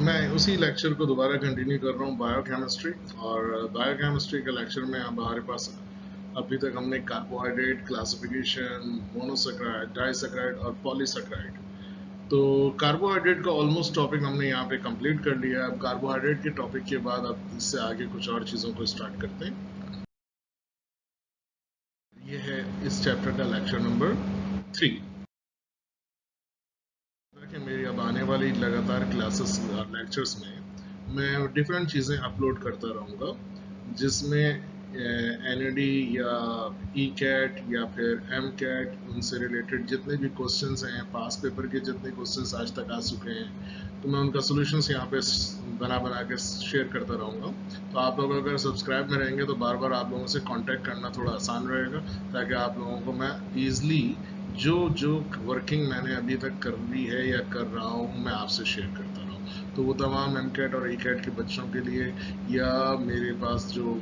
मैं उसी लेक्चर को दोबारा कंटिन्यू कर रहा हूँ, बायोकेमिस्ट्री। और बायोकेमिस्ट्री के लेक्चर में हमारे पास अभी तक हमने कार्बोहाइड्रेट क्लासिफिकेशन, मोनोसेक्राइड, डाइसेक्राइड और पॉलीसेक्राइड। तो कार्बोहाइड्रेट का ऑलमोस्ट टॉपिक हमने यहाँ पे कंप्लीट कर लिया। अब कार्बोहाइड्रेट के टॉपिक के बाद अब इससे आगे कुछ और चीज़ों को स्टार्ट करते हैं। ये है इस चैप्टर का लेक्चर नंबर 3। कि मेरी अब आने वाली लगातार क्लासेस और लेक्चर्स में मैं डिफरेंट चीज़ें अपलोड करता रहूँगा, जिसमें NAD या ECAT या फिर MCAT, उनसे रिलेटेड जितने भी क्वेश्चंस हैं, पास पेपर के जितने क्वेश्चंस आज तक आ चुके हैं, तो मैं उनका सॉल्यूशंस यहाँ पे बना के शेयर करता रहूँगा। तो आप लोग अगर सब्सक्राइब में रहेंगे तो बार बार आप लोगों से कांटेक्ट करना थोड़ा आसान रहेगा, ताकि आप लोगों को मैं ईजिली जो वर्किंग मैंने अभी तक कर ली है या कर रहा हूँ मैं आपसे शेयर करता रहूँ। तो वो तमाम MCAT और ECAT के बच्चों के लिए या मेरे पास जो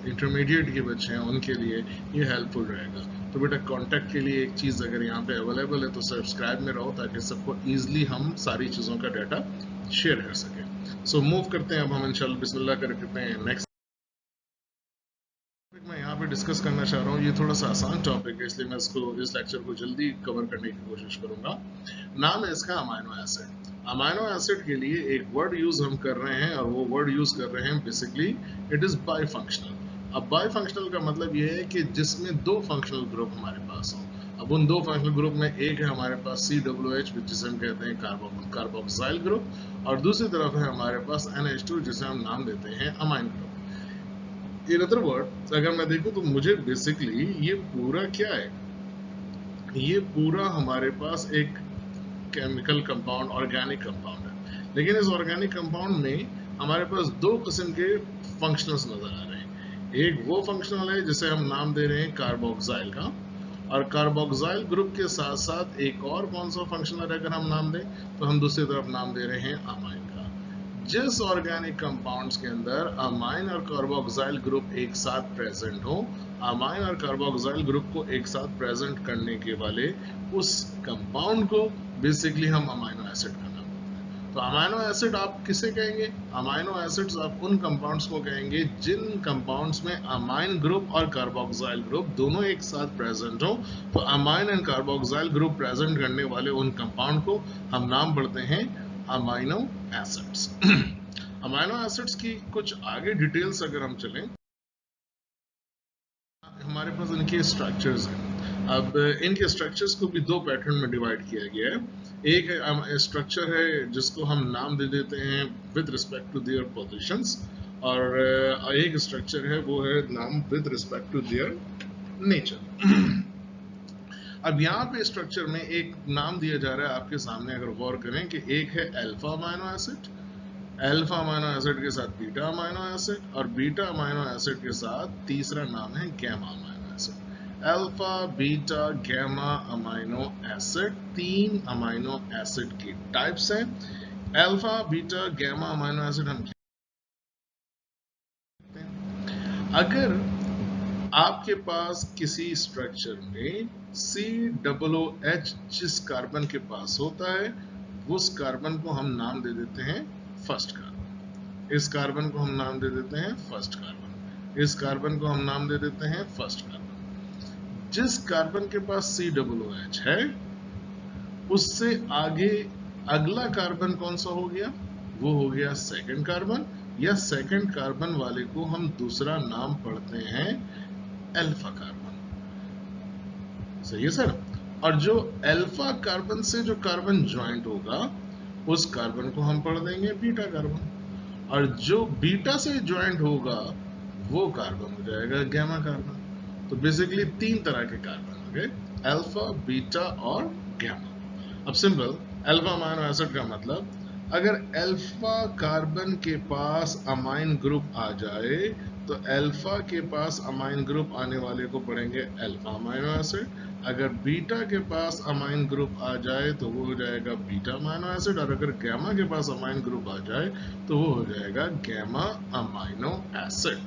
इंटरमीडिएट के बच्चे हैं उनके लिए ये हेल्पफुल रहेगा। तो बेटा कांटेक्ट के लिए एक चीज़ अगर यहाँ पे अवेलेबल है तो सब्सक्राइब में रहो, ताकि सबको ईजिली हम सारी चीज़ों का डाटा शेयर कर सकें। सो मूव करते हैं अब हम इंशाल्लाह बिस्मिल्लाह करते हैं नेक्स्ट। मैं यहाँ पे डिस्कस करना चाह रहा हूँ, ये थोड़ा सा आसान टॉपिक है, इसलिए मैं इस लेक्चर को जल्दी कवर करने की कोशिश करूंगा। नाम है इसका अमाइनो एसिड। अमाइनो एसिड के लिए एक वर्ड यूज हम कर रहे हैं, और वो वर्ड यूज कर रहे हैं बेसिकली इट इज बाईफंक्शनल। अब बाईफंक्शनल का मतलब ये है कि जिसमें दो फंक्शनल ग्रुप हमारे पास हो। अब उन दो फंक्शनल ग्रुप में एक है हमारे पास COOH, जिसे हम कहते हैं कार्बोक्सिल ग्रुप, और दूसरी तरफ है हमारे पास NH2, जिसे हम नाम देते हैं amine group. In other word अगर मैं देखूं तो मुझे बेसिकली ये पूरा क्या है, ये पूरा हमारे पास एक केमिकल कंपाउंड, ऑर्गेनिक कंपाउंड है। लेकिन इस ऑर्गेनिक कंपाउंड में हमारे पास दो किस्म के फंक्शनल्स नजर आ रहे हैं। एक वो फंक्शनल है जिसे हम नाम दे रहे हैं कार्बोक्सिल का, और कार्बोक्सिल ग्रुप के साथ साथ एक और कौन सा फंक्शनल अगर हम नाम दें तो हम दूसरी तरफ नाम दे रहे हैं अमाइन का। जिस ऑर्गेनिक कंपाउंड्स के अंदर अमाइन और कार्बोक्सिल ग्रुप एक साथ प्रेजेंट हो, अमाइन और कार्बोक्सिल ग्रुप को एक साथ प्रेजेंट करने के वाले उस कंपाउंड को बेसिकली हम अमाइनो एसिड का नाम देते हैं। तो अमाइनो एसिड आप किसे कहेंगे? अमाइनो एसिड्स आप उन कंपाउंड्स को कहेंगे जिन कंपाउंड्स में अमाइन ग्रुप और कार्बोक्सिल ग्रुप दोनों एक साथ प्रेजेंट हो। तो amine and carboxyl group present करने वाले उन कंपाउंड को हम नाम पढ़ते हैं अमाइनो एसिड्स। अमाइनो एसिड्स की कुछ आगे डिटेल्स अगर हम चलें, हमारे पास इनके स्ट्रक्चर्स हैं। अब इनके स्ट्रक्चर्स को भी दो पैटर्न में डिवाइड किया गया है। एक स्ट्रक्चर है जिसको हम नाम दे देते हैं with respect to their positions, और एक स्ट्रक्चर है वो है नाम with respect to their nature. अब यहाँ पे स्ट्रक्चर में एक नाम दिया जा रहा है आपके सामने, अगर गौर करें कि एक है alpha amino acid, alpha amino acid के साथ बीटा अमाइनो एसिड, और बीटा अमाइनो एसिड के साथ तीसरा नाम है gamma amino acid. Alpha, beta, gamma amino acid, तीन अमाइनो एसिड के टाइप्स हैं। Alpha, beta, gamma amino acid हम अगर आपके पास किसी स्ट्रक्चर में COOH जिस कार्बन के पास होता है, उस कार्बन को हम नाम दे देते हैं फर्स्ट कार्बन। इस कार्बन को हम नाम दे देते हैं फर्स्ट कार्बन। इस कार्बन को हम नाम दे देते हैं फर्स्ट कार्बन। जिस कार्बन के पास COOH है, उससे आगे अगला कार्बन कौन सा हो गया? वो हो गया सेकंड कार्बन, या सेकंड कार्बन वाले को हम दूसरा नाम पढ़ते हैं अल्फा कार्बन। सही है सर? और जो अल्फा कार्बन से जो कार्बन ज्वाइंट होगा, उस कार्बन को हम पढ़ देंगे बीटा कार्बन, और जो बीटा से ज्वाइंट होगा वो कार्बन हो जाएगा गैमा कार्बन। तो बेसिकली तीन तरह के कार्बन हो गए, अल्फा, बीटा और गैमा। अब सिंपल, अल्फा अमाइनो एसिड का मतलब, अगर अल्फा कार्बन के पास अमाइन ग्रुप आ जाए तो अल्फा के पास अमाइन ग्रुप आने वाले को पढ़ेंगे अल्फा अमाइनो एसिड। अगर बीटा के पास अमाइन ग्रुप आ जाए तो वो हो जाएगा बीटा अमाइनो एसिड, और अगर गैमा के पास अमाइन ग्रुप आ जाए तो वो हो जाएगा गैमा अमाइनो एसिड।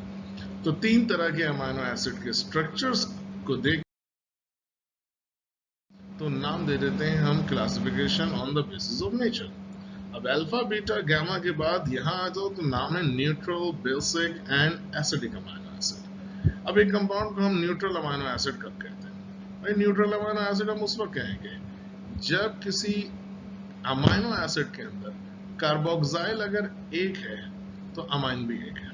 तो तीन तरह के अमाइनो एसिड के स्ट्रक्चर्स को देख तो नाम दे देते हैं हम classification on the basis of nature. अब अल्फा बीटा गामा के बाद यहाँ आ जाओ तो नाम है neutral, basic and acidic amino acid. अब एक कंपाउंड को हम न्यूट्रल अमाइनो एसिड कब कहते हैं? भाई न्यूट्रल अमाइनो एसिड हम उस वक्त कहेंगे जब किसी अमाइनो एसिड के अंदर कार्बोक्साइल अगर एक है तो अमाइन भी एक है।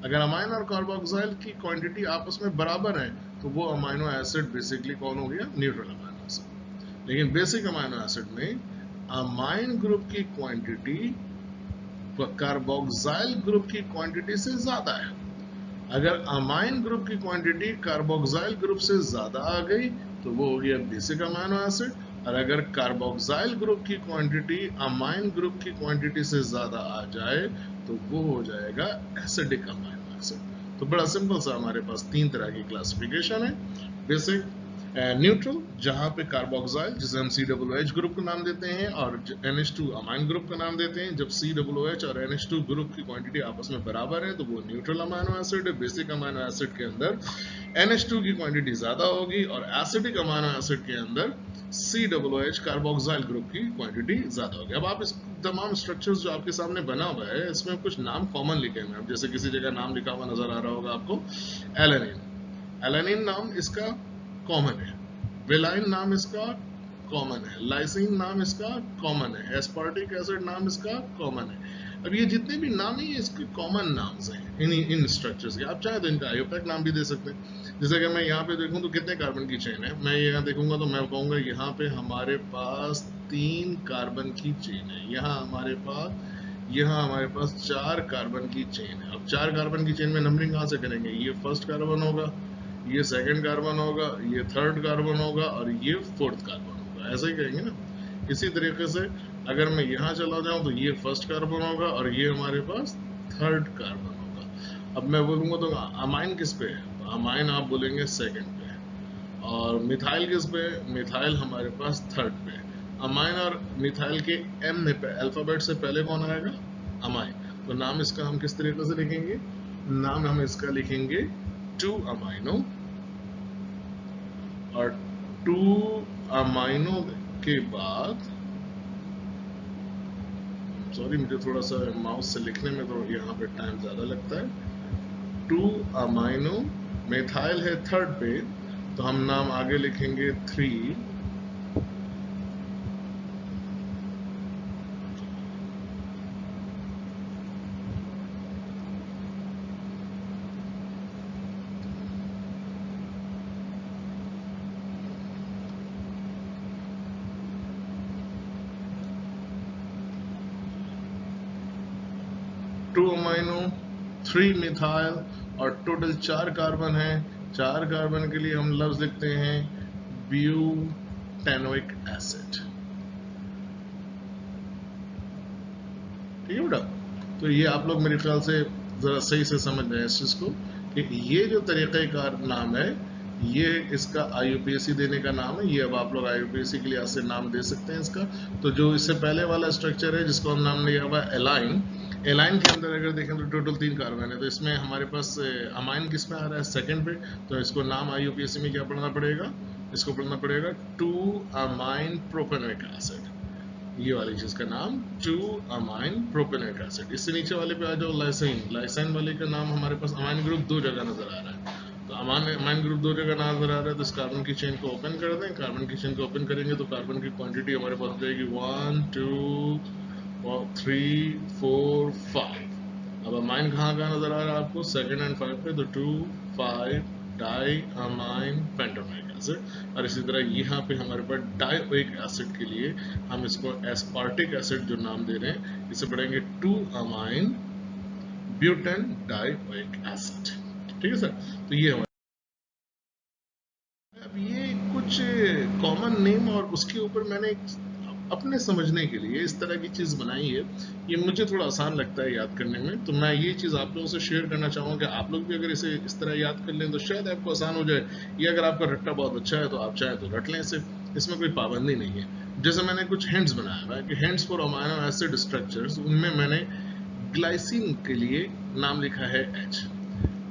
अगर अमाइन और कार्बोक्साइल की क्वांटिटी आपस में बराबर है तो वो अमाइनो एसिड बेसिकली कौन हो गया? Neutral amino acid. लेकिन बेसिक अमाइनो एसिड में अमाइन ग्रुप की क्वांटिटी कार्बोक्साइल ग्रुप की क्वांटिटी से ज्यादा है। अगर अमाइन ग्रुप की क्वांटिटी कार्बोक्साइल ग्रुप से ज्यादा आ गई तो वो हो गया बेसिक अमाइनो एसिड, और अगर कार्बोक्साइल ग्रुप की क्वांटिटी अमाइन ग्रुप की क्वांटिटी से ज्यादा आ जाए तो वो हो जाएगा एसिडिक अमाइनो एसिड। तो बड़ा सिंपल सा हमारे पास तीन तरह की क्लासिफिकेशन है, बेसिक, न्यूट्रल जहां पे कार्बोक्साइल जिसे हम COOH ग्रुप का नाम देते हैं और NH2 अमाइन ग्रुप का नाम देते हैं। जब COOH और NH2 ग्रुप की क्वांटिटी आपस में बराबर है तो वो न्यूट्रल अमाइनो एसिड है। बेसिक अमाइनो एसिड के अंदर NH2 की क्वांटिटी ज्यादा होगी और एसिडिक अमाइनो एसिड के अंदर COOH कार्बोक्साइल ग्रुप की क्वांटिटी ज्यादा होगी। अब आप इस तमाम स्ट्रक्चर्स जो आपके सामने बना हुआ है इसमें कुछ नाम कॉमन लिखे हुए हैं। जैसे किसी जगह नाम लिखा हुआ नजर आ रहा होगा आपको एलेनिन। एलेनिन नाम इसका कॉमन है, विलाइन नाम इसका कॉमन है, लाइसिन नाम इसका कॉमन है, एस्पार्टिक एसिड नाम इसका कॉमन है। अब ये जितने भी नाम है ये इसके कॉमन नाम्स हैं इन स्ट्रक्चर्स के। आप चाहे तो इनका आयोपेक नाम भी दे सकते हैं। जैसे कि मैं यहाँ पे देखूं तो कितने कार्बन की चेन है, मैं यहाँ देखूंगा तो मैं कहूंगा यहाँ पे हमारे पास 3 कार्बन की चेन है, यहाँ हमारे पास 4 कार्बन की चेन है। अब 4 कार्बन की चेन में नंबरिंग कहाँ से करेंगे? ये फर्स्ट कार्बन होगा, ये सेकंड कार्बन होगा, ये थर्ड कार्बन होगा और ये फोर्थ कार्बन होगा, ऐसे ही कहेंगे ना। इसी तरीके से अगर मैं यहाँ चला जाऊं तो ये फर्स्ट कार्बन होगा और ये हमारे पास थर्ड कार्बन होगा। अब मैं बोलूंगा तो अमाइन किस पे है? अमाइन आप बोलेंगे सेकंड पे है। और मिथाइल किस पे? मिथाइल हमारे पास थर्ड पे है। अमाइन और मिथाइल के एम में अल्फाबेट से पहले कौन आएगा? अमाइन। तो नाम इसका हम किस तरीके से लिखेंगे? नाम हम इसका लिखेंगे 2 अमाइनो, और 2 अमाइनो के बाद, सॉरी मुझे थोड़ा सा माउस से लिखने में तो यहाँ पे टाइम ज्यादा लगता है। 2 अमाइनो, मेथाइल है थर्ड पे तो हम नाम आगे लिखेंगे 3 2 अमाइनो 3 मिथाइल और टोटल 4 कार्बन है। 4 कार्बन के लिए हम लफ्ज लिखते हैं ब्यूटेनोइक एसिड। ठीक है बेटा? तो ये आप लोग मेरे ख्याल से जरा सही से समझ रहे हैं इस चीज को कि ये जो तरीक़ेकार नाम है ये इसका IUPAC देने का नाम है। ये अब आप लोग IUPAC के लिए ऐसे नाम दे सकते हैं इसका। तो जो इससे पहले वाला स्ट्रक्चर है जिसको हम नाम लिया हुआ एलाइन, एलाइन के अंदर अगर देखें तो टोटल 3 कार्बन है। तो इसमें हमारे पास अमाइन किस में आ रहा है? सेकंड पे। तो इसको नाम IUPAC में क्या पढ़ना पड़ेगा? इसको पढ़ना पड़ेगा 2 अमाइन प्रोपेनोइक एसिड। ये वाली चीज का नाम 2 अमाइन प्रोपेनोइक एसिड। इससे नीचे वाले पे आ जाओ लाइसिन। लाइसिन वाले का नाम हमारे पास अमाइन ग्रुप 2 जगह नजर आ रहा है। तो अमाइन ग्रुप 2 जगह नजर आ रहा है तो इस कार्बन की चेन को ओपन कर दें। कार्बन की चेन को ओपन करेंगे तो कार्बन की क्वांटिटी हमारे पास हो जाएगी 1 2 3 4 5। अब अमाइन कहाँ नजर आ रहा है आपको? सेकंड एंड 5 पे। तो 2 5 डाई अमाइन पेंटोनोइक एसिड। और इसी तरह यहाँ पे हमारे पास डाइओइक एसिड के लिए हम इसको एस्पार्टिक एसिड जो नाम दे रहे हैं इसे पढ़ेंगे 2 अमाइन ब्यूटेन डाइओइक एसिड। ठीक है सर? तो ये हमारे अब ये कुछ कॉमन नेम और उसके ऊपर मैंने अपने समझने के लिए इस तरह की चीज बनाई है। ये मुझे थोड़ा आसान लगता है याद करने में, तो मैं ये चीज आप लोगों से शेयर करना चाहूँगा कि आप लोग भी अगर इसे इस तरह याद कर लें तो शायद आपको आसान हो जाए। या अगर आपका रट्टा बहुत अच्छा है तो आप चाहें तो रट लें इसे, इसमें कोई पाबंदी नहीं है। जैसे मैंने कुछ हिंट्स बनाया हुआ है कि hints for amino acid structures, उनमें मैंने ग्लाइसिन के लिए नाम लिखा है H,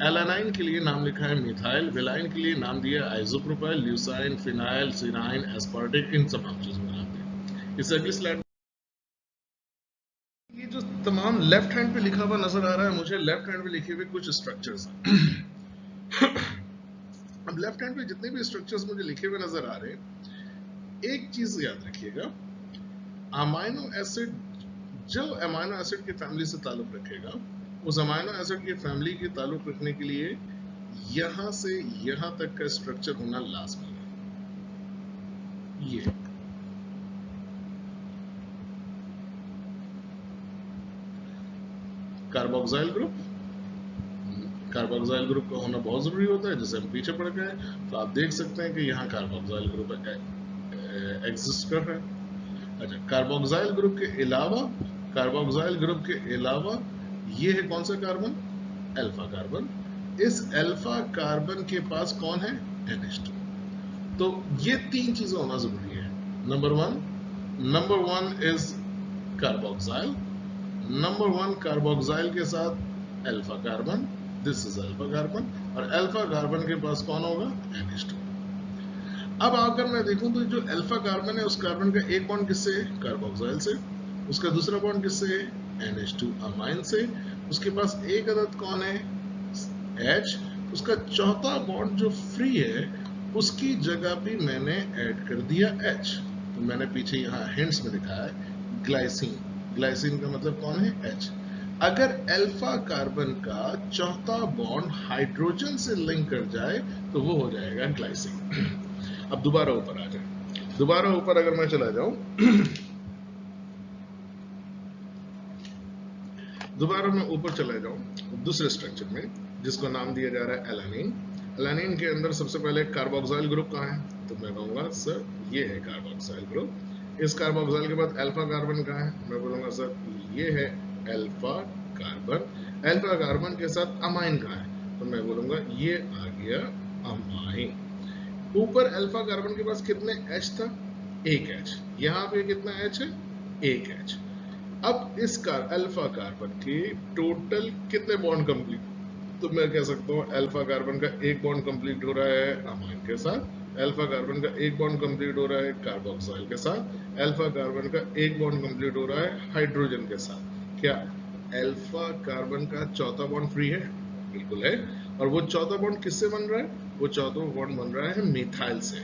एलानाइन के लिए नाम लिखा है मिथाइल, विलाइन के लिए नाम दिया आइसोप्रोपाइल, ल्यूसाइन, फिनाइल, सिनाइन, एस्पार्टिक, इन सब चीजों का नाम दिया। इस अगली स्लाइड तमाम लेफ्ट हैंड पे लिखा हुआ नजर आ रहा है मुझे, लेफ्ट हैंड पे लिखे हुए कुछ स्ट्रक्चर्स। अब लेफ्ट हैंड पे जितने भी स्ट्रक्चर्स मुझे लिखे हुए नजर आ रहे हैं, एक चीज याद रखिएगा, अमाइनो एसिड जो अमाइनो एसिड की फैमिली से ताल्लुक रखेगा, उस अमाइनो एसिड की फैमिली के ताल्लुक रखने के लिए यहां से यहां तक का स्ट्रक्चर होना लाजमी है। ये कार्बोक्सिल ग्रुप, कार्बोक्सिल ग्रुप का होना बहुत जरूरी होता है। जैसे हम पीछे पड़ गए तो आप देख सकते हैं कि यहाँ कार्बोक्सिल ग्रुप एग्जिस्ट कर रहा है। अच्छा, कार्बोक्सिल ग्रुप के अलावा, कार्बोक्सिल ग्रुप के अलावा ये है कौन सा कार्बन? Alpha carbon. इस अल्फा कार्बन के पास कौन है? NH2। तो ये तीन चीजें होना जरूरी है। Number one is carboxyl, number 1 carboxyl के साथ alpha carbon, this is alpha carbon, और अल्फा कार्बन के पास कौन होगा? NH2। अब अगर मैं देखूं तो जो अल्फा कार्बन है, उस कार्बन का एक बॉन्ड किससे है? कार्बोक्सिल से। उसका दूसरा बॉन्ड किससे है? NH2 अमाइन से। उसके पास एक अदद कौन है? H। उसका चौथा बॉन्ड जो फ्री है, उसकी जगह भी मैंने ऐड कर दिया H। तो मैंने पीछे यहाँ हिंट्स में लिखा है ग्लाइसिन। ग्लाइसिन का मतलब कौन है? H। अगर अल्फा कार्बन का चौथा बॉन्ड हाइड्रोजन से लिंक कर जाए तो वो हो जाएगा ग्लाइसिन। अब दोबारा ऊपर आ जाए, दोबारा ऊपर अगर मैं चला जाऊं, दोबारा मैं ऊपर चला जाऊं दूसरे स्ट्रक्चर में, जिसको नाम दिया जा रहा है एलानिन। एलानिन के अंदर सबसे पहले कार्बोक्सिल ग्रुप कहाँ है? तो मैं कहूंगा सर ये है कार्बोक्सिल ग्रुप। इस कार्बोक्सिल के बाद अल्फा कार्बन कहाँ है? मैं बोलूंगा सर ये है अल्फा कार्बन। अल्फा कार्बन के साथ अमाइन कहाँ है? तो मैं बोलूंगा ये आ गया अमाइन। ऊपर अल्फा कार्बन के पास कितने H था? एक H। यहाँ पे कितना H है? एक H। अब इस अल्फा कार्बन के टोटल कितने बॉन्ड कंप्लीट? तो मैं कह सकता हूँ अल्फा कार्बन का एक बॉन्ड कंप्लीट हो रहा है अमाइन के साथ, अल्फा कार्बन का एक बॉन्ड कंप्लीट हो रहा है कार्बोक्सिल के साथ, अल्फा कार्बन का एक बॉन्ड कंप्लीट हो रहा है हाइड्रोजन के साथ। क्या अल्फा कार्बन का चौथा बॉन्ड फ्री है? बिल्कुल है। और वो चौथा बॉन्ड किससे बन रहा है? वो चौथा बॉन्ड बन रहा है मिथाइल से।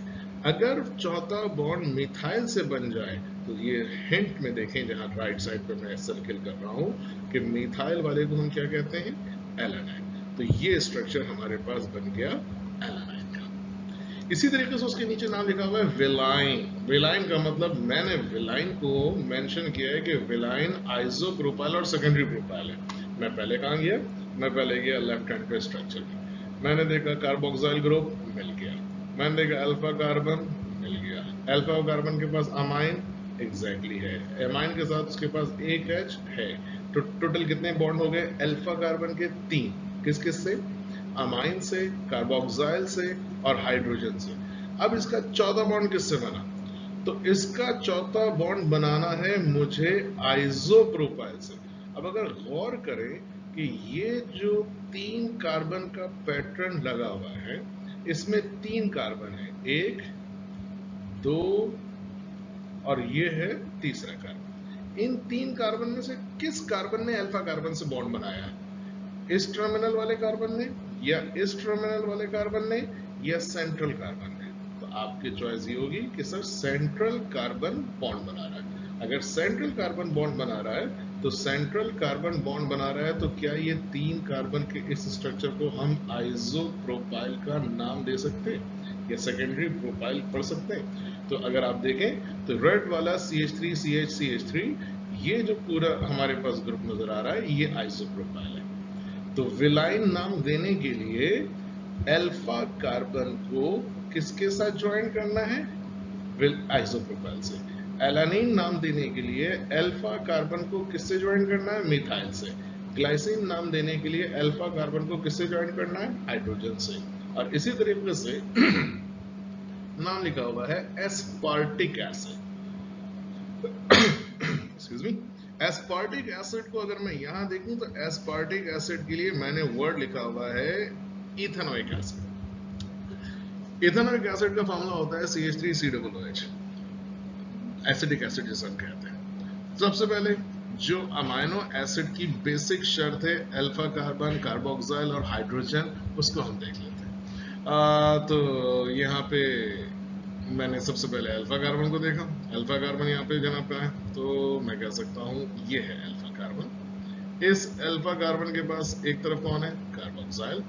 अगर चौथा बॉन्ड मिथाइल से बन जाए तो ये हिंट में देखें, जहां राइट साइड पे मैं सर्किल कर रहा हूं, कि मिथाइल वाले को हम क्या कहते हैं? एलानाइन। तो ये स्ट्रक्चर हमारे पास बन गया एलानाइन का। इसी तरीके से उसके नीचे नाम लिखा हुआ है विलाइन। विलाइन का मतलब, मैंने विलाइन को मेंशन किया है कि विलाइन आइसोप्रोपाइल और सेकेंडरी प्रोपाइल है। मैं पहले कहां गया? मैं पहले गया लेफ्ट हैंड के स्ट्रक्चर में। मैंने देखा कार्बोक्सिल ग्रुप, मिल गया। मैंने देखा अल्फा कार्बन, मिल गया। अल्फा कार्बन के पास अमाइन एग्जैक्टली है, अमाइन के साथ उसके पास एक H है। तो टोटल कितने बॉन्ड हो गए अल्फा कार्बन के? 3। किस किस से? अमाइन से, कार्बोक्सिल से और हाइड्रोजन से। अब इसका चौथा बॉन्ड किससे बना? तो इसका चौथा बॉन्ड बनाना है मुझे आइसोप्रोपाइल से। अब अगर गौर करें कि ये जो 3 कार्बन का पैटर्न लगा हुआ है, इसमें 3 कार्बन है, 1, 2 और ये है तीसरा कार्बन। इन 3 कार्बन में से किस कार्बन ने अल्फा कार्बन से बॉन्ड बनाया? इस टर्मिनल वाले कार्बन ने, या इस टर्मिनल वाले कार्बन ने, या सेंट्रल कार्बन ने? तो आपकी चॉइस ये होगी कि सर सेंट्रल कार्बन बॉन्ड बना रहा है। अगर सेंट्रल कार्बन बॉन्ड बना रहा है तो सेंट्रल कार्बन बॉन्ड बना रहा है, तो क्या ये 3 कार्बन के इस स्ट्रक्चर को हम आइसोप्रोपाइल का नाम दे सकते हैं या सेकेंडरी प्रोपाइल पढ़ सकते हैं? तो अगर आप देखें तो रेड वाला CH3 CH CH3, ये जो पूरा हमारे पास ग्रुप नजर आ रहा है, ये आइसोप्रोपाइल है। तो विलाइन नाम देने के लिए अल्फा कार्बन को किसके साथ ज्वाइन करना है? आइसोप्रोपाइल से। एलानिन नाम देने के लिए अल्फा कार्बन को किससे ज्वाइन करना है? मिथाइल से। ग्लाइसिन नाम देने के लिए अल्फा कार्बन को किससे ज्वाइन करना है? हाइड्रोजन से। और इसी तरीके से नाम लिखा हुआ है aspartic acid. Excuse me. Aspartic acid को अगर मैं यहां देखूं तो एस्पार्टिक एसिड के लिए मैंने वर्ड लिखा हुआ है इथेनोइक एसिड। इथेनोइक एसिड का फॉर्मूला होता है CH3COOH, एसिडिक एसिड जिसे हम कहते हैं। सबसे पहले जो अमाइनो एसिड की बेसिक शर्त है अल्फा कार्बन, कार्बोक्सिल और हाइड्रोजन, उसको हम देख लेते हैं। तो यहाँ पे मैंने सबसे पहले अल्फा कार्बन को देखा। अल्फा कार्बन यहाँ पे जनाब का है, तो मैं कह सकता हूँ ये है अल्फा कार्बन। इस अल्फा कार्बन के पास एक तरफ कौन है, कार्बोक्सिल,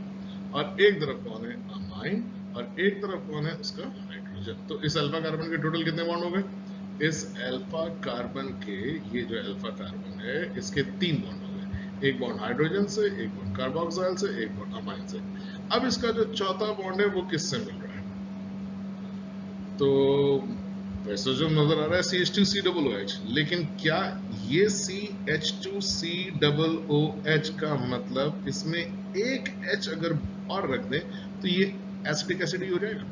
और एक तरफ कौन है, अमाइन, और एक तरफ कौन है, उसका हाइड्रोजन। तो इस अल्फा कार्बन के टोटल कितने बॉन्ड हो गए? इस अल्फा कार्बन के, ये जो अल्फा कार्बन है, इसके 3 बॉन्ड हो गए। एक बॉन्ड हाइड्रोजन से, एक बॉन्ड कार्बोक्सिल से, एक बॉन्ड अमाइन से। अब इसका जो चौथा बॉन्ड है वो किससे मिल रहा है? तो वैसे जो नजर आ रहा है CH2COOH, लेकिन क्या ये CH2COOH का मतलब इसमें एक H अगर और रख दें तो ये एसिटिक एसिड ही हो जाएगा?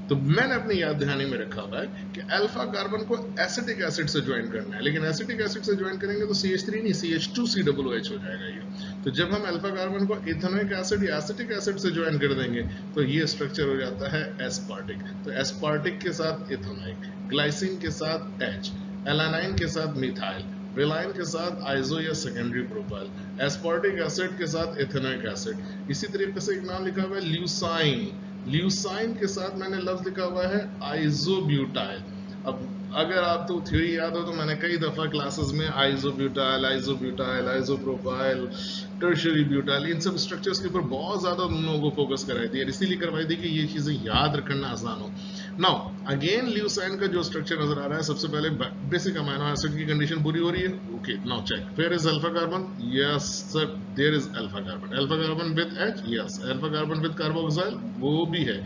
तो मैंने अपनी याद दहानी में रखा हुआ है कि अल्फा कार्बन को एसिटिक एसिड से ज्वाइन करना है, लेकिन एसिटिक एसिड से ज्वाइन करेंगे तो CH3 नहीं, CH2COOH हो जाएगा ये। तो जब हम अल्फा कार्बन को इथेनोइक एसिड या एसिटिक एसिड से ज्वाइन कर देंगे तो ये स्ट्रक्चर हो जाता है एस्पार्टिक। तो एस्पार्टिक के साथ इथेनोइक, ग्लाइसिन के साथ H, एलानाइन के साथ मिथाइल, वेलाइन के साथ आइसो या सेकेंडरी प्रोपाइल, एस्पार्टिक एसिड के साथ इथेनोइक एसिड। इसी तरीके से एक नाम लिखा हुआ है ल्यूसाइन। ल्यूसाइन के साथ मैंने लफ्ज लिखा हुआ है आइसोब्यूटाइल। अब अगर आपको थ्योरी याद हो तो मैंने कई दफा क्लासेस में isobutyl, isobutyl, isopropyl, tertiary butyl, इन सब स्ट्रक्चर्स के ऊपर बहुत ज्यादा उन लोगों को फोकस कराई थी, इसीलिए करवाई थी कि ये चीजें याद रखना आसान हो। नाउ अगेन ल्यूसाइन का जो स्ट्रक्चर नजर आ रहा है, सबसे पहले बेसिक अमीनो एसिड की कंडीशन पूरी हो रही है। Okay, now check, where is alpha carbon? Yes sir, there is alpha carbon. Alpha carbon with H, yes. Alpha carbon with carboxyl, वो भी है।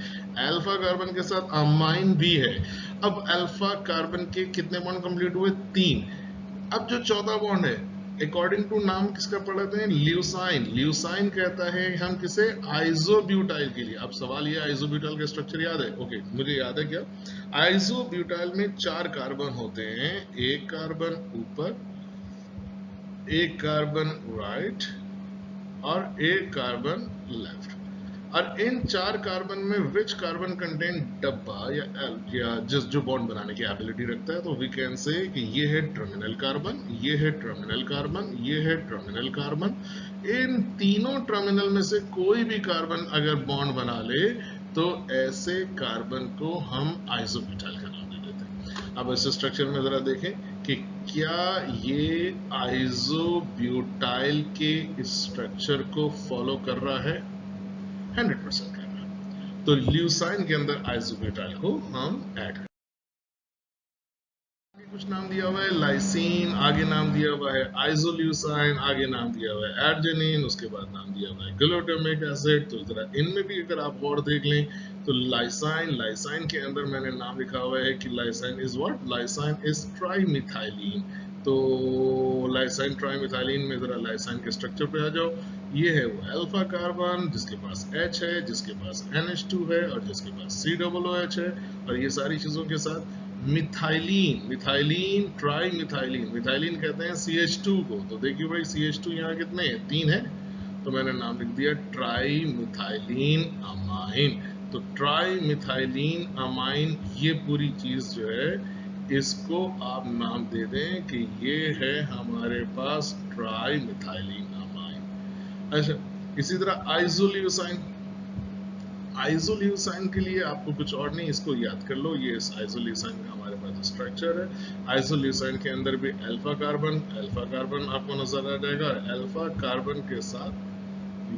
अल्फा कार्बन के साथ अमाइन भी है। अब अल्फा कार्बन के कितने बॉन्ड कंप्लीट हुए? 3। अब जो चौथा बॉन्ड है, अकॉर्डिंग टू नाम किसका पढ़ते हैं? ल्यूसाइन। ल्यूसाइन कहता है हम किसे? आइसोब्यूटाइल के लिए। अब सवाल ये, आइसोब्यूटाइल का स्ट्रक्चर याद है? ओके, मुझे याद है क्या? आइसोब्यूटाइल में 4 कार्बन होते हैं, एक कार्बन ऊपर, एक कार्बन राइट और एक कार्बन लेफ्ट। और इन 4 कार्बन में विच कार्बन कंटेन डब्बा या जिस जो बॉन्ड बनाने की एबिलिटी रखता है, तो वी कैन से कि ये है टर्मिनल कार्बन, ये है टर्मिनल कार्बन, ये है टर्मिनल कार्बन। इन तीनों टर्मिनल में से कोई भी कार्बन अगर बॉन्ड बना ले तो ऐसे कार्बन को हम आइसोब्यूटाइल का नाम दे देते हैं। अब इस स्ट्रक्चर में जरा देखें कि क्या ये आइसोब्यूटाइल के स्ट्रक्चर को फॉलो कर रहा है? 100% कर रहा है। तो ल्यूसाइन के अंदर आइसोब्यूटाइल को हम ऐड करें। कुछ नाम दिया हुआ है लाइसिन, आगे नाम दिया हुआ है आइसोल्यूसाइन, आगे नाम दिया हुआ है एर्जिनिन, उसके बाद नाम दिया हुआ है ग्लूटामिक एसिड। तो जरा इनमें भी अगर आप और देख लें तो लाइसाइन, लाइसाइन के अंदर मैंने नाम लिखा हुआ है कि lysine is what? Lysine is trimethylene. तो लाइसाइन ट्राइमिथाइलिन में जरा लाइसाइन के स्ट्रक्चर पे आ जाओ। ये है वो अल्फा कार्बन जिसके पास H है, जिसके पास NH2 है और जिसके पास COOH है, और ये सारी चीजों के साथ methylene, methylene try methylene, methylene कहते हैं CH2 को। तो देखिए भाई CH2 यहाँ कितने हैं? 3 है, तो मैंने नाम लिख दिया ट्राई मिथाइलिन अमाइन। तो ट्राई मिथाइलिन अमाइन, ये पूरी चीज जो है इसको आप नाम दे दें कि ये है हमारे पास ट्राई मिथाइलिन अमाइन। अच्छा, इसी तरह आइसोल्यूसाइन, आइसोल्यूसाइन के लिए आपको कुछ और नहीं, इसको याद कर लो। ये इस आइसोल्यूसाइन का हमारे पास स्ट्रक्चर है। आइसोल्यूसाइन के अंदर भी अल्फा कार्बन आपको नजर आ जाएगा। अल्फा कार्बन के साथ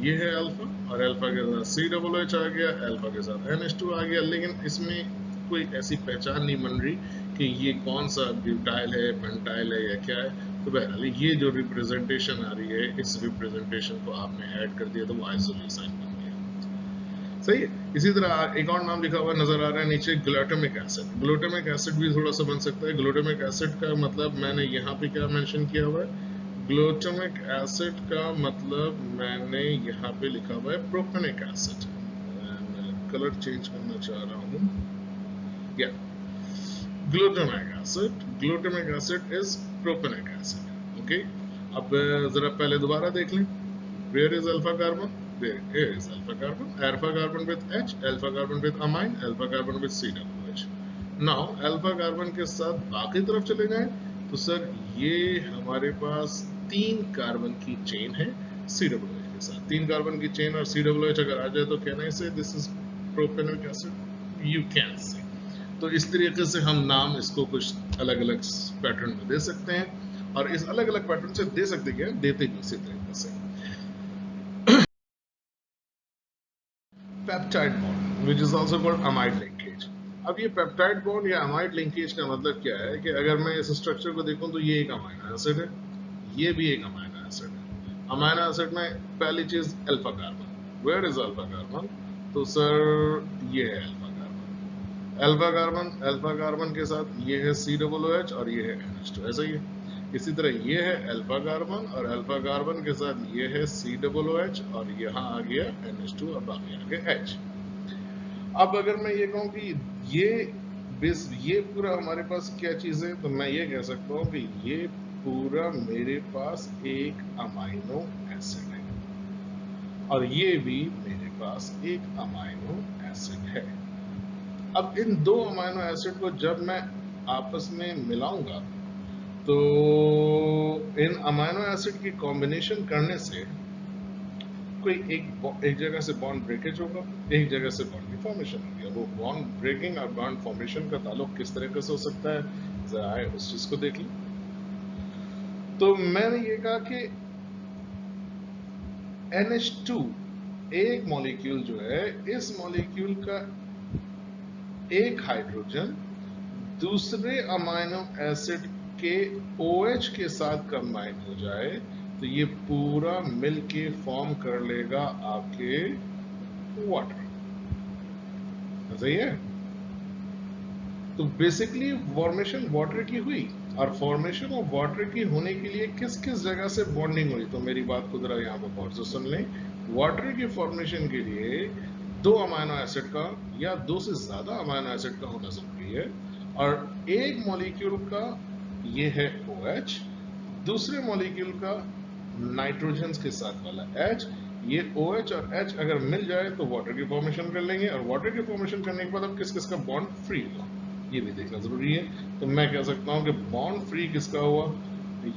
ये है अल्फा, और अल्फा के साथ COOH आ गया, अल्फा के साथ NH2 आ गया। लेकिन इसमें कोई ऐसी पहचान नहीं बन रही कि ये कौन सा ब्यूटाइल है, पेंटाइल है या क्या है। तो बहरहाल ये जो रिप्रेजेंटेशन आ रही है, इस रिप्रेजेंटेशन को आपने ऐड कर दिया तो वो आइसोल्यूसाइन बन गया। सही है। इसी तरह एक और नाम लिखा हुआ नजर आ रहा है नीचे, ग्लूटामिक एसिड। ग्लूटामिक एसिड भी थोड़ा सा बन सकता है। ग्लूटामिक एसिड का मतलब मैंने यहाँ पे क्या मेंशन किया हुआ है? ग्लूटामिक एसिड का मतलब मैंने यहाँ पे लिखा हुआ है प्रोपेनिक एसिड। मैं कलर चेंज करना चाह रहा हूँ। या glutamic acid is propanoic acid. Okay, अब जरा पहले दोबारा देख लें। Where is alpha carbon? There is alpha carbon. Alpha carbon with H, alpha carbon with amine, alpha carbon with COOH. Now alpha carbon के साथ बाकी तरफ चले जाएं तो सर ये हमारे पास 3 कार्बन की चेन है COOH के साथ। 3 कार्बन की चेन और COOH अगर आ जाए तो कैन आई से this is propanoic acid? You can say. तो इस तरीके से हम नाम इसको कुछ अलग अलग पैटर्न में दे सकते हैं, और इस अलग अलग पैटर्न से दे सकते क्या, देते भी इसी तरीके से। Peptide bond which is also called amide linkage. अब ये पेप्टाइड बॉन्ड या अमाइड लिंकेज का मतलब क्या है कि अगर मैं इस स्ट्रक्चर को देखूं तो ये एक अमाइनो एसिड है, ये भी एक अमाइनो एसिड है। अमाइनो एसिड में पहली चीज alpha carbon. Where is alpha carbon? तो सर ये है अल्फा कार्बन। अल्फा कार्बन के साथ ये है COOH और ये है NH2, ऐसा ही है। इसी तरह ये है अल्फा कार्बन, और अल्फा कार्बन के साथ ये है COOH और यहाँ आ गया NH2 और बाकी आ गया H। अब अगर मैं ये कहूँ कि ये पूरा हमारे पास क्या चीज है, तो मैं ये कह सकता हूँ कि ये पूरा मेरे पास एक अमाइनो एसिड है, और ये भी मेरे पास एक अमाइनो एसिड है। अब इन दो अमाइनो एसिड को जब मैं आपस में मिलाऊंगा तो इन अमाइनो एसिड की कॉम्बिनेशन करने से कोई एक जगह से बॉन्ड ब्रेकेज होगा, एक जगह से बॉन्ड की फॉर्मेशन होगी। वो बॉन्ड ब्रेकिंग और बॉन्ड फॉर्मेशन का ताल्लुक किस तरीके से हो सकता है, जरा आए उस चीज को देख लें। तो मैंने ये कहा कि NH2 एक मॉलिक्यूल जो है, इस मॉलिक्यूल का एक हाइड्रोजन दूसरे अमाइनो एसिड के OH के साथ कंबाइन हो जाए तो ये पूरा मिलके फॉर्म कर लेगा आपके वाटर। सही है? तो बेसिकली फॉर्मेशन वाटर की हुई, और फॉर्मेशन ऑफ वाटर की होने के लिए किस किस जगह से बॉन्डिंग हुई, तो मेरी बात को जरा यहाँ पर गौर से सुन लें। वाटर की फॉर्मेशन के लिए दो अमाइनो एसिड का या दो से ज्यादा अमाइनो एसिड का होना जरूरी है, और एक मॉलिक्यूल का ये है OH, दूसरे मॉलिक्यूल का नाइट्रोजन के साथ वाला H। ये OH और H अगर मिल जाए तो वाटर की फॉर्मेशन कर लेंगे, और वाटर की फॉर्मेशन करने के बाद अब किस किस का बॉन्ड फ्री हुआ ये भी देखना जरूरी है। तो मैं कह सकता हूं कि बॉन्ड फ्री किसका हुआ,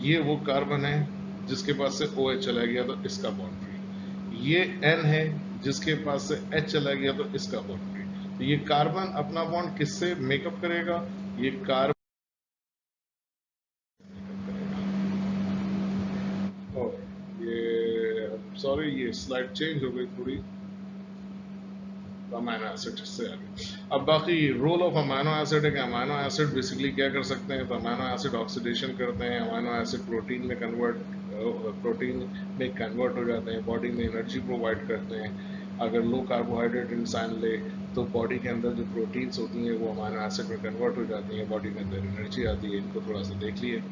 ये वो कार्बन है जिसके पास से OH चला गया तो इसका बॉन्ड फ्री। ये N है जिसके पास से H चला गया तो इसका बॉन्ड फ्री। तो ये कार्बन अपना बॉन्ड किससे मेकअप करेगा, ये कार्बन सॉरी ये स्लाइड चेंज हो गई थोड़ी, अमाइनो एसिड से आ गई। अब बाकी रोल ऑफ अमाइनो एसिड है कि अमाइनो एसिड बेसिकली क्या कर सकते हैं, तो अमाइनो एसिड ऑक्सीडेशन करते हैं, अमाइनो एसिड प्रोटीन में कन्वर्ट हो जाते हैं, बॉडी में एनर्जी प्रोवाइड करते हैं। अगर लो कार्बोहाइड्रेट इंसान ले तो बॉडी के अंदर जो प्रोटीन्स होती हैं वो अमाइनो एसिड में कन्वर्ट हो जाती हैं, बॉडी के अंदर एनर्जी आती है। इनको थोड़ा सा देख लिए।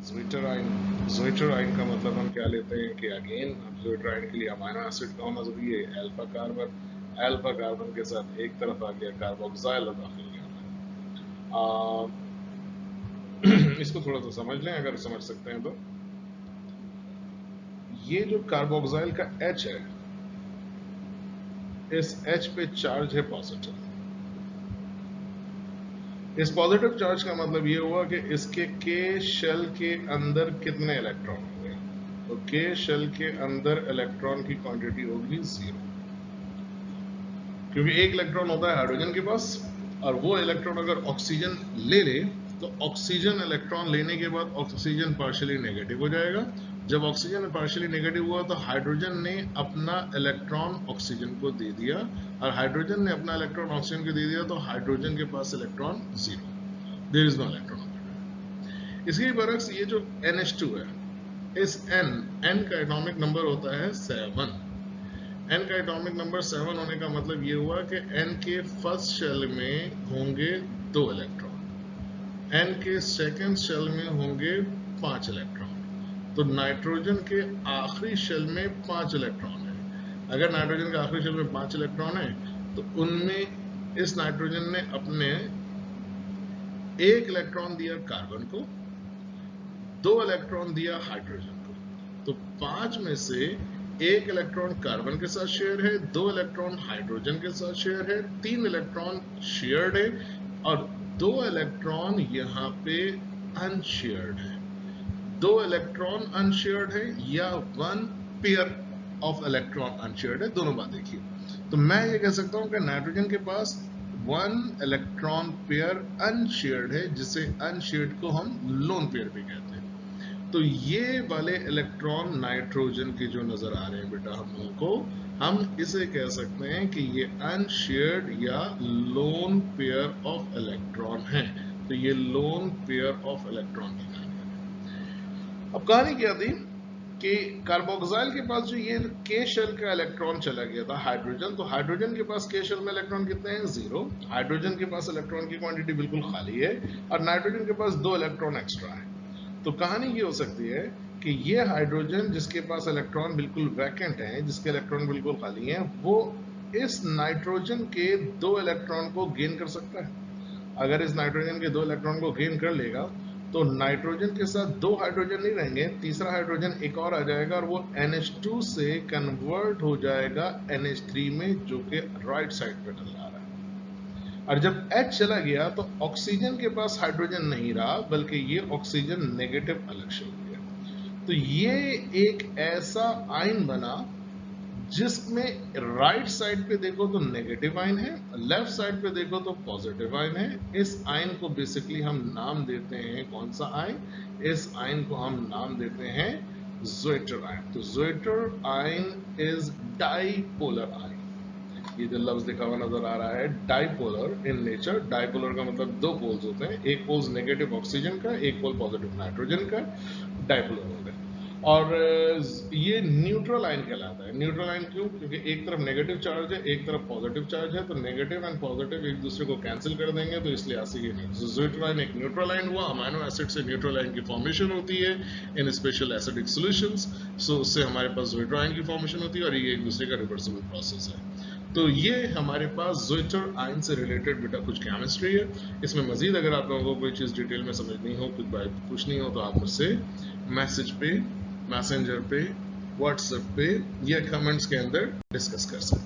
ज़्विटराइन का मतलब हम क्या लेते हैं कि अगेन ज़्विटराइन के लिए अमाइनो एसिड का होना जरूरी है, अल्फा कार्बन के साथ एक तरफ आ गया कार्बोक्सिल और दाखिल में आता है। इसको थोड़ा सा समझ लें अगर समझ सकते हैं तो। ये जो कार्बोक्सिल का H है, इस H पे चार्ज है पॉजिटिव। इस पॉजिटिव चार्ज का मतलब ये हुआ कि इसके के शेल के अंदर कितने इलेक्ट्रॉन होंगे, तो के शेल के अंदर इलेक्ट्रॉन की क्वांटिटी होगी 0, क्योंकि एक इलेक्ट्रॉन होता है हाइड्रोजन के पास, और वो इलेक्ट्रॉन अगर ऑक्सीजन ले तो ऑक्सीजन इलेक्ट्रॉन लेने के बाद ऑक्सीजन पार्शियली नेगेटिव हो जाएगा। जब ऑक्सीजन पार्शियली नेगेटिव हुआ तो हाइड्रोजन ने अपना इलेक्ट्रॉन ऑक्सीजन को दे दिया, और हाइड्रोजन ने अपना इलेक्ट्रॉन ऑक्सीजन को दे दिया तो हाइड्रोजन के पास electron 0, there is no electron. इसके बरक्स ये जो NH2 है, इस N का एटॉमिक नंबर होता है 7। N का एटॉमिक नंबर 7 होने का मतलब ये हुआ कि N के फर्स्ट शेल में होंगे 2 इलेक्ट्रॉन, N के सेकंड शेल में होंगे 5 इलेक्ट्रॉन। तो नाइट्रोजन के आखिरी शेल में 5 इलेक्ट्रॉन है। अगर नाइट्रोजन के आखिरी शेल में 5 इलेक्ट्रॉन है तो उनमें इस नाइट्रोजन ने अपने 1 इलेक्ट्रॉन दिया कार्बन को, 2 इलेक्ट्रॉन दिया हाइड्रोजन को। तो 5 में से 1 इलेक्ट्रॉन कार्बन के साथ शेयर है, 2 इलेक्ट्रॉन हाइड्रोजन के साथ शेयर है, 3 इलेक्ट्रॉन शेयर्ड है, और 2 इलेक्ट्रॉन यहाँ पे अनशेयर्ड है, 2 इलेक्ट्रॉन अनशेयर्ड है या 1 पेयर ऑफ इलेक्ट्रॉन अनशेयर्ड है, दोनों बात देखिए। तो मैं ये कह सकता हूं कि नाइट्रोजन के पास 1 इलेक्ट्रॉन पेयर अनशेयर्ड है, जिसे अनशेयर्ड को हम लोन पेयर भी कहते हैं। तो ये वाले इलेक्ट्रॉन नाइट्रोजन के जो नजर आ रहे हैं बेटा हम लोगों को, हम इसे कह सकते हैं कि ये अनशेयर्ड या लोन पेयर ऑफ इलेक्ट्रॉन है। तो ये लोन पेयर ऑफ इलेक्ट्रॉन की कहानी है। अब कहानी क्या थी कि कार्बोक्सिल के पास जो ये के शेल का इलेक्ट्रॉन चला गया था हाइड्रोजन, तो हाइड्रोजन के पास के शेल में इलेक्ट्रॉन कितने हैं? 0। हाइड्रोजन के पास इलेक्ट्रॉन की क्वांटिटी बिल्कुल खाली है और नाइट्रोजन के पास 2 इलेक्ट्रॉन एक्स्ट्रा है। तो कहानी ये हो सकती है कि ये हाइड्रोजन जिसके पास इलेक्ट्रॉन बिल्कुल वैकेंट है, जिसके इलेक्ट्रॉन बिल्कुल खाली हैं, वो इस नाइट्रोजन के 2 इलेक्ट्रॉन को गेन कर सकता है। अगर इस नाइट्रोजन के 2 इलेक्ट्रॉन को गेन कर लेगा तो नाइट्रोजन के साथ 2 हाइड्रोजन नहीं रहेंगे, तीसरा हाइड्रोजन एक और आ जाएगा और वो NH2 से कन्वर्ट हो जाएगा NH3 में, जो कि राइट साइड पे डल रहा है। और जब H चला गया तो ऑक्सीजन के पास हाइड्रोजन नहीं रहा, बल्कि ये ऑक्सीजन नेगेटिव अलग हो गया। तो ये एक ऐसा आयन बना जिसमें राइट साइड पे देखो तो नेगेटिव आयन है, लेफ्ट साइड पे देखो तो पॉजिटिव आयन है। इस आयन को बेसिकली हम नाम देते हैं, कौन सा आयन? इस आयन को हम नाम देते हैं ज़्विटर आयन। तो ज़्विटर आयन इज डाइपोलर आयन। ये जो लफ्ज लिखा हुआ नजर आ रहा है डाइपोलर इन नेचर, डाइपोलर का मतलब 2 पोल्स होते हैं, एक पोल नेगेटिव ऑक्सीजन का, एक पोल पॉजिटिव नाइट्रोजन का, डाइपोलर हो गए। और ये न्यूट्रल आयन कहलाता है। न्यूट्रल आयन क्यों? क्योंकि एक तरफ नेगेटिव चार्ज है, एक तरफ पॉजिटिव चार्ज है, तो नेगेटिव एंड पॉजिटिव एक दूसरे को कैंसिल कर देंगे, तो इसलिए ऐसे ही ज़्विटर आयन एक न्यूट्रल आयन हुआ। अमीनो एसिड से न्यूट्रल आयन की फॉर्मेशन होती है इन स्पेशल एसिडिक सॉल्यूशंस, सो उससे हमारे पास ज़्विटर आयन की फॉर्मेशन होती है और ये एक दूसरे का रिवर्सिबल प्रोसेस है। तो ये हमारे पास ज़्विटर आयन से रिलेटेड बेटा कुछ केमिस्ट्री है। इसमें मजीद अगर आप लोगों को कोई चीज़ डिटेल में समझनी हो, कुछ बात पूछनी हो, तो आप मुझसे मैसेज पे, मैसेंजर पे, व्हाट्सएप पे या कमेंट्स के अंदर डिस्कस कर सकते हैं।